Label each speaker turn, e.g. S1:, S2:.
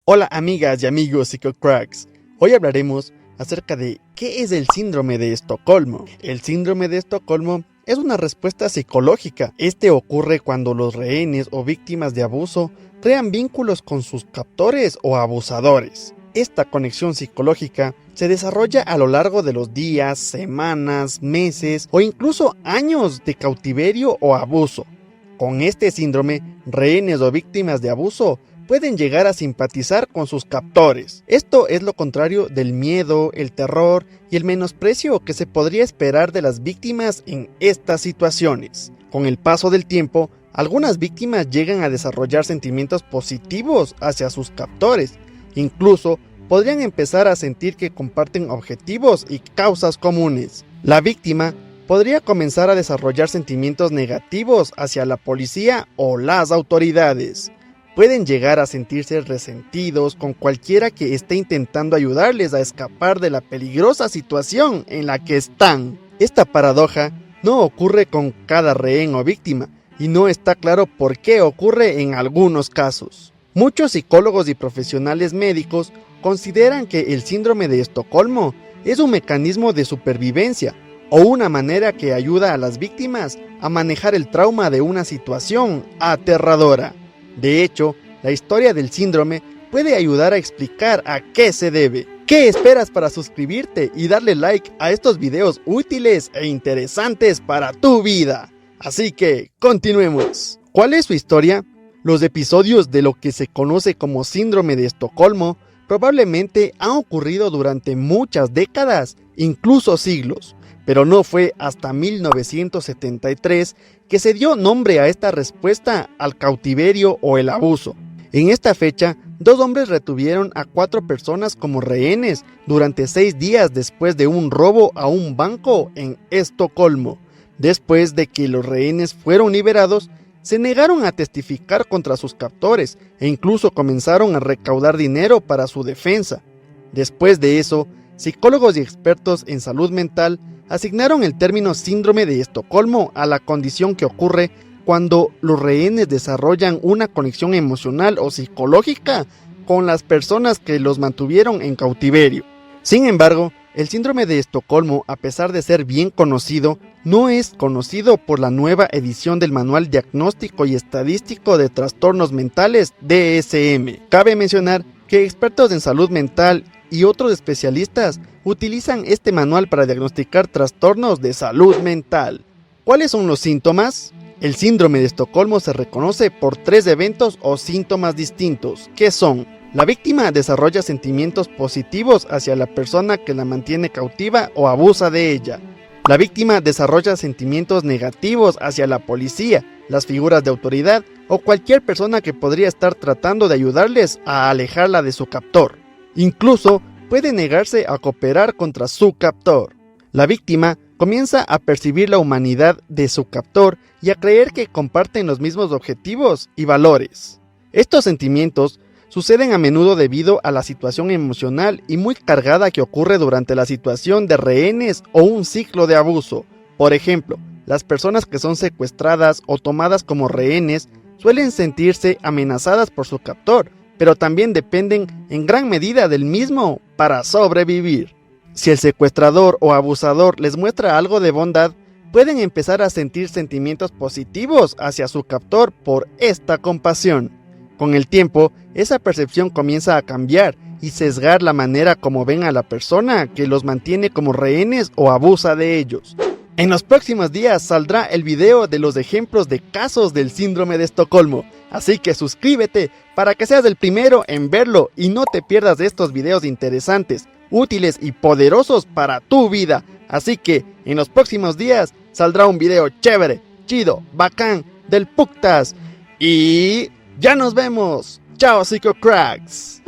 S1: Hola amigas y amigos psicocracks, hoy hablaremos acerca de qué es el síndrome de Estocolmo. El síndrome de Estocolmo es una respuesta psicológica. Este ocurre cuando los rehenes o víctimas de abuso crean vínculos con sus captores o abusadores. Esta conexión psicológica se desarrolla a lo largo de los días, semanas, meses o incluso años de cautiverio o abuso. Con este síndrome, rehenes o víctimas de abuso pueden llegar a simpatizar con sus captores. Esto es lo contrario del miedo, el terror y el menosprecio que se podría esperar de las víctimas en estas situaciones. Con el paso del tiempo, algunas víctimas llegan a desarrollar sentimientos positivos hacia sus captores. Incluso podrían empezar a sentir que comparten objetivos y causas comunes. La víctima podría comenzar a desarrollar sentimientos negativos hacia la policía o las autoridades. Pueden llegar a sentirse resentidos con cualquiera que esté intentando ayudarles a escapar de la peligrosa situación en la que están. Esta paradoja no ocurre con cada rehén o víctima, y no está claro por qué ocurre en algunos casos. Muchos psicólogos y profesionales médicos consideran que el síndrome de Estocolmo es un mecanismo de supervivencia o una manera que ayuda a las víctimas a manejar el trauma de una situación aterradora. De hecho, la historia del síndrome puede ayudar a explicar a qué se debe. ¿Qué esperas para suscribirte y darle like a estos videos útiles e interesantes para tu vida? Así que, continuemos. ¿Cuál es su historia? Los episodios de lo que se conoce como síndrome de Estocolmo probablemente han ocurrido durante muchas décadas, incluso siglos, pero no fue hasta 1973 que se dio nombre a esta respuesta al cautiverio o el abuso. En esta fecha, 2 hombres retuvieron a 4 personas como rehenes durante 6 días después de un robo a un banco en Estocolmo. Después de que los rehenes fueron liberados, se negaron a testificar contra sus captores e incluso comenzaron a recaudar dinero para su defensa. Después de eso, psicólogos y expertos en salud mental asignaron el término síndrome de Estocolmo a la condición que ocurre cuando los rehenes desarrollan una conexión emocional o psicológica con las personas que los mantuvieron en cautiverio. Sin embargo, el síndrome de Estocolmo, a pesar de ser bien conocido, no es conocido por la nueva edición del Manual Diagnóstico y Estadístico de Trastornos Mentales DSM. Cabe mencionar que expertos en salud mental y otros especialistas utilizan este manual para diagnosticar trastornos de salud mental. ¿Cuáles son los síntomas? El síndrome de Estocolmo se reconoce por 3 eventos o síntomas distintos, que son: la víctima desarrolla sentimientos positivos hacia la persona que la mantiene cautiva o abusa de ella. La víctima desarrolla sentimientos negativos hacia la policía, las figuras de autoridad o cualquier persona que podría estar tratando de ayudarles a alejarla de su captor. Incluso puede negarse a cooperar contra su captor. La víctima comienza a percibir la humanidad de su captor y a creer que comparten los mismos objetivos y valores. Estos sentimientos suceden a menudo debido a la situación emocional y muy cargada que ocurre durante la situación de rehenes o un ciclo de abuso. Por ejemplo, las personas que son secuestradas o tomadas como rehenes suelen sentirse amenazadas por su captor, pero también dependen en gran medida del mismo para sobrevivir. Si el secuestrador o abusador les muestra algo de bondad, pueden empezar a sentir sentimientos positivos hacia su captor por esta compasión. Con el tiempo, esa percepción comienza a cambiar y sesgar la manera como ven a la persona que los mantiene como rehenes o abusa de ellos. En los próximos días saldrá el video de los ejemplos de casos del síndrome de Estocolmo, así que suscríbete para que seas el primero en verlo y no te pierdas de estos videos interesantes, útiles y poderosos para tu vida. Así que en los próximos días saldrá un video chévere, chido, bacán del Puctas. Y ya nos vemos. Chao, psicocracks.